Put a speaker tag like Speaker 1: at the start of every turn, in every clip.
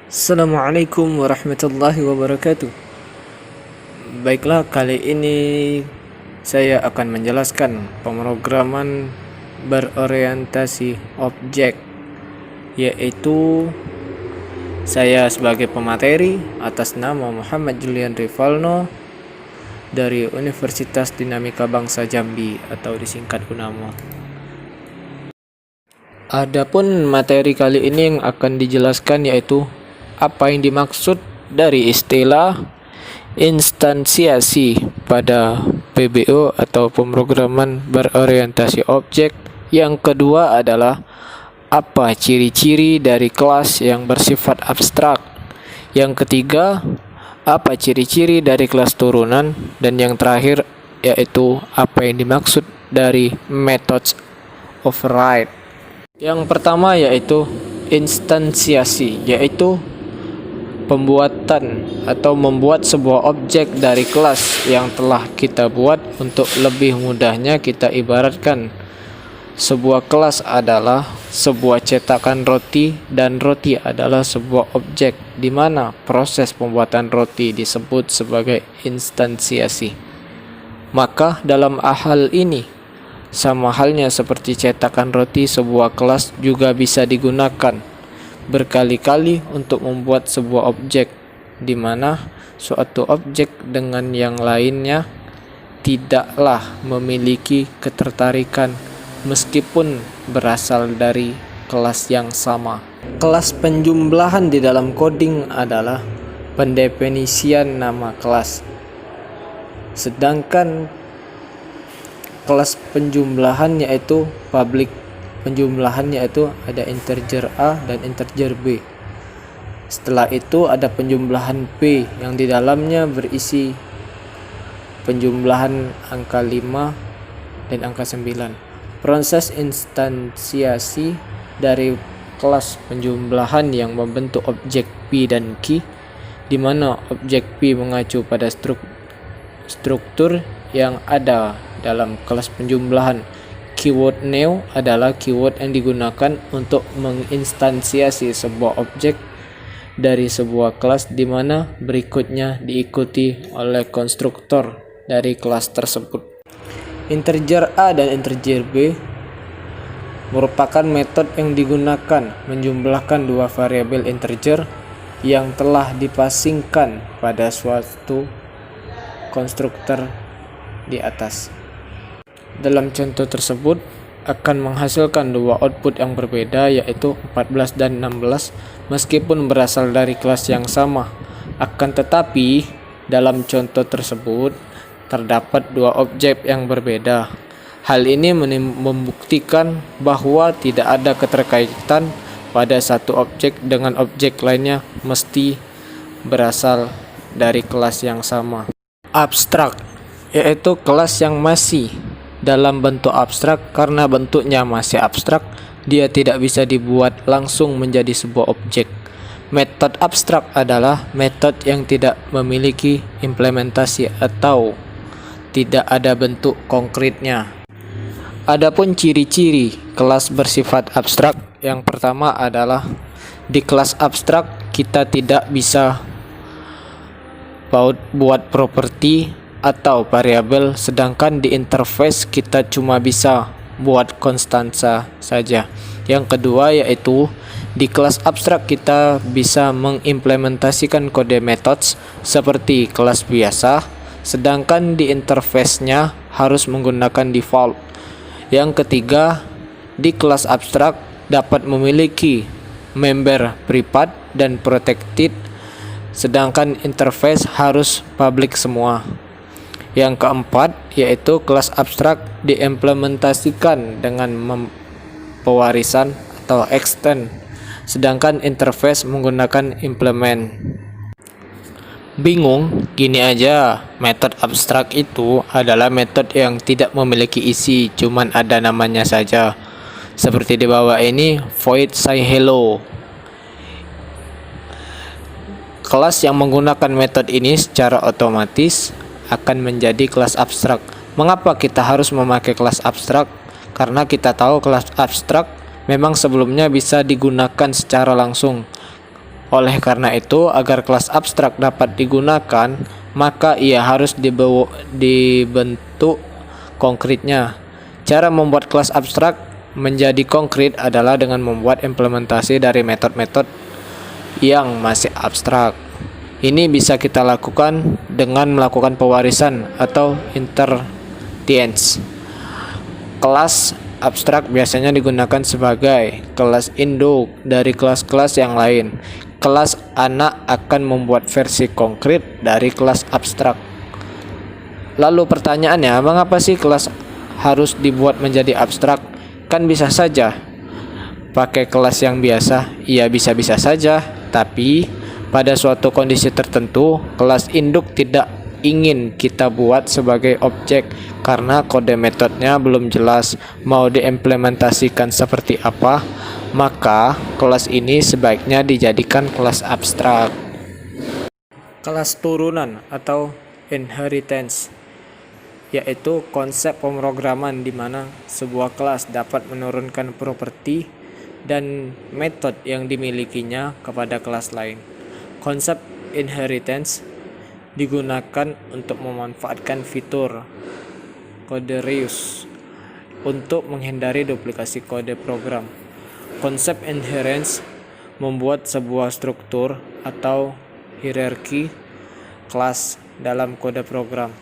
Speaker 1: Assalamualaikum warahmatullahi wabarakatuh. Baiklah, kali ini saya akan menjelaskan pemrograman berorientasi objek, yaitu saya sebagai pemateri atas nama Muhammad Julian Rivalno dari Universitas Dinamika Bangsa Jambi atau disingkat UNAMA. Adapun materi kali ini yang akan dijelaskan yaitu apa yang dimaksud dari istilah instansiasi pada PBO atau pemrograman berorientasi objek. Yang kedua adalah apa ciri-ciri dari kelas yang bersifat abstrak. Yang ketiga, apa ciri-ciri dari kelas turunan, dan yang terakhir yaitu apa yang dimaksud dari methods override. Yang pertama yaitu instansiasi, yaitu pembuatan atau membuat sebuah objek dari kelas yang telah kita buat. Untuk lebih mudahnya kita ibaratkan sebuah kelas adalah sebuah cetakan roti dan roti adalah sebuah objek, di mana proses pembuatan roti disebut sebagai instansiasi. Maka dalam hal ini, sama halnya seperti cetakan roti, sebuah kelas juga bisa digunakan berkali-kali untuk membuat sebuah objek, di mana suatu objek dengan yang lainnya tidaklah memiliki ketertarikan meskipun berasal dari kelas yang sama. Kelas penjumlahan di dalam coding adalah pendefinisian nama kelas, sedangkan kelas penjumlahan yaitu public penjumlahan, yaitu ada integer A dan integer B. Setelah itu ada penjumlahan P yang di dalamnya berisi penjumlahan angka 5 dan angka 9. Proses instansiasi dari kelas penjumlahan yang membentuk objek P dan Q, di mana objek P mengacu pada struktur yang ada dalam kelas penjumlahan. Keyword new adalah keyword yang digunakan untuk menginstansiasi sebuah objek dari sebuah kelas, di mana berikutnya diikuti oleh konstruktor dari kelas tersebut. Integer A dan integer B merupakan metode yang digunakan menjumlahkan dua variabel integer yang telah dipasingkan pada suatu konstruktor di atas. Dalam contoh tersebut akan menghasilkan dua output yang berbeda, yaitu 14 dan 16, meskipun berasal dari kelas yang sama. Akan tetapi dalam contoh tersebut terdapat dua objek yang berbeda. Hal ini membuktikan bahwa tidak ada keterkaitan pada satu objek dengan objek lainnya mesti berasal dari kelas yang sama. Abstrak, yaitu kelas yang masih dalam bentuk abstrak. Karena bentuknya masih abstrak, dia tidak bisa dibuat langsung menjadi sebuah objek. Metode abstrak adalah metode yang tidak memiliki implementasi atau tidak ada bentuk konkretnya. Adapun ciri-ciri kelas bersifat abstrak, yang pertama adalah di kelas abstrak kita tidak bisa buat properti atau variabel, sedangkan di interface kita cuma bisa buat konstansa saja. Yang kedua yaitu di kelas abstrak kita bisa mengimplementasikan kode methods seperti kelas biasa, sedangkan di interface-nya harus menggunakan default. Yang ketiga, di kelas abstrak dapat memiliki member privat dan protected, sedangkan interface harus public semua. Yang keempat yaitu kelas abstrak diimplementasikan dengan pewarisan atau extend, sedangkan interface menggunakan implement. Bingung? Gini aja, metode abstrak itu adalah metode yang tidak memiliki isi, cuman ada namanya saja. Seperti di bawah ini, void say hello. Kelas yang menggunakan metode ini secara otomatis akan menjadi kelas abstrak. Mengapa kita harus memakai kelas abstrak? Karena kita tahu kelas abstrak memang sebelumnya bisa digunakan secara langsung. Oleh karena itu, agar kelas abstrak dapat digunakan, maka ia harus dibentuk konkretnya. Cara membuat kelas abstrak menjadi konkret adalah dengan membuat implementasi dari metode-metode yang masih abstrak. Ini bisa kita lakukan dengan melakukan pewarisan atau inheritance. Kelas abstrak biasanya digunakan sebagai kelas induk dari kelas-kelas yang lain. Kelas anak akan membuat versi konkret dari kelas abstrak. Lalu pertanyaannya, mengapa sih kelas harus dibuat menjadi abstrak? Kan bisa saja pakai kelas yang biasa. Ya bisa-bisa saja, tapi pada suatu kondisi tertentu, kelas induk tidak ingin kita buat sebagai objek karena kode metodenya belum jelas mau diimplementasikan seperti apa, maka kelas ini sebaiknya dijadikan kelas abstrak. Kelas turunan atau inheritance yaitu konsep pemrograman di mana sebuah kelas dapat menurunkan properti dan metode yang dimilikinya kepada kelas lain. Konsep inheritance digunakan untuk memanfaatkan fitur kode reuse untuk menghindari duplikasi kode program. Konsep inheritance membuat sebuah struktur atau hierarki kelas dalam kode program.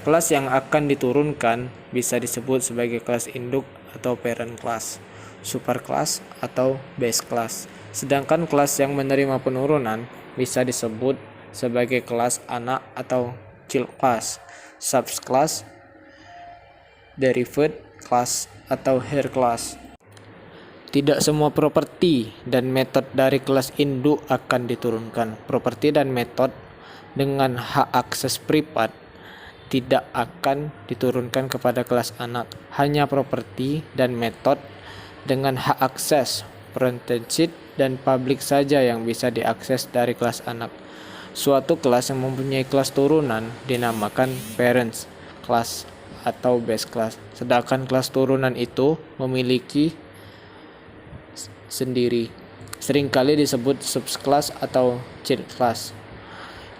Speaker 1: Kelas yang akan diturunkan bisa disebut sebagai kelas induk atau parent class, superclass atau base class. Sedangkan kelas yang menerima penurunan bisa disebut sebagai kelas anak atau child class, subclass, derived class atau hair class. Tidak semua properti dan metode dari kelas induk akan diturunkan. Properti dan metode dengan hak akses privat tidak akan diturunkan kepada kelas anak. Hanya properti dan metode dengan hak akses protected dan public saja yang bisa diakses dari kelas anak. Suatu kelas yang mempunyai kelas turunan dinamakan parents class atau base class. Sedangkan kelas turunan itu memiliki sendiri. Seringkali disebut subclass atau child class,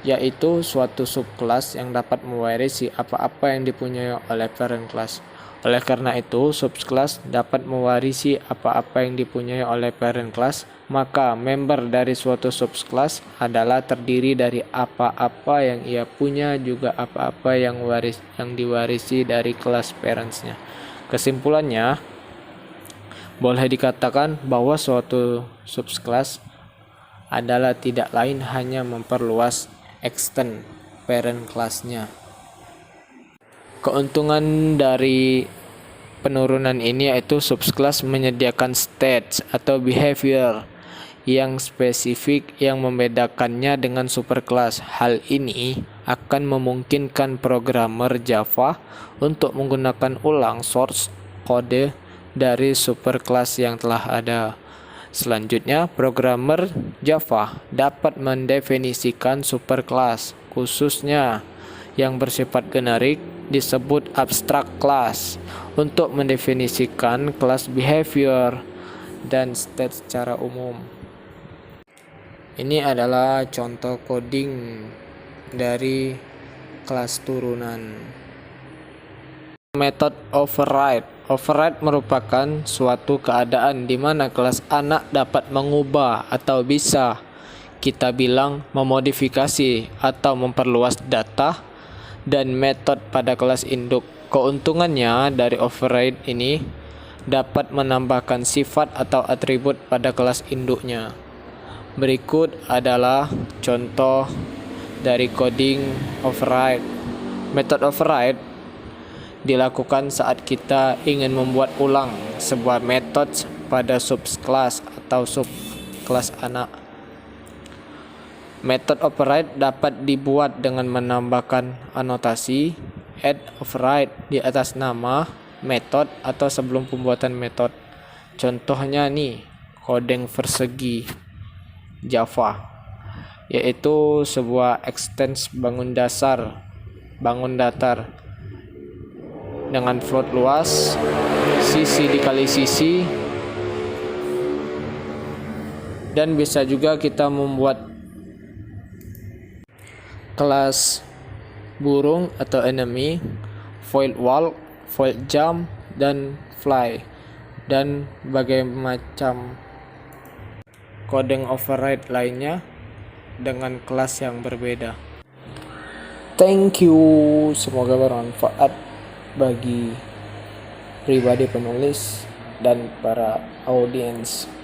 Speaker 1: yaitu suatu subkelas yang dapat mewarisi apa-apa yang dipunyai oleh parent class. Oleh karena itu, subkelas dapat mewarisi apa-apa yang dipunyai oleh parent class, maka member dari suatu subkelas adalah terdiri dari apa-apa yang ia punya juga apa-apa yang diwarisi dari kelas parentsnya. Kesimpulannya, boleh dikatakan bahwa suatu subkelas adalah tidak lain hanya memperluas extend parent class-nya. Keuntungan dari penurunan ini yaitu subclass menyediakan states atau behavior yang spesifik yang membedakannya dengan superclass. Hal ini akan memungkinkan programmer Java untuk menggunakan ulang source kode dari superclass yang telah ada. Selanjutnya, programmer Java dapat mendefinisikan superclass khususnya yang bersifat generik disebut abstract class untuk mendefinisikan kelas behavior dan state secara umum. Ini adalah contoh coding dari kelas turunan. Method override. Override merupakan suatu keadaan di mana kelas anak dapat mengubah atau bisa kita bilang memodifikasi atau memperluas data dan metode pada kelas induk. Keuntungannya dari override ini dapat menambahkan sifat atau atribut pada kelas induknya. Berikut adalah contoh dari coding override. Metode override dilakukan saat kita ingin membuat ulang sebuah metode pada subclass atau subkelas anak. Metode override dapat dibuat dengan menambahkan anotasi add override di atas nama metode atau sebelum pembuatan metode. Contohnya nih, coding persegi Java, yaitu sebuah extends bangun datar dengan float luas, sisi dikali sisi, Dan bisa juga kita membuat kelas burung atau enemy, void walk, void jump, dan fly, dan berbagai macam coding override lainnya dengan kelas yang berbeda. Thank you, semoga bermanfaat bagi pribadi penulis dan para audiens.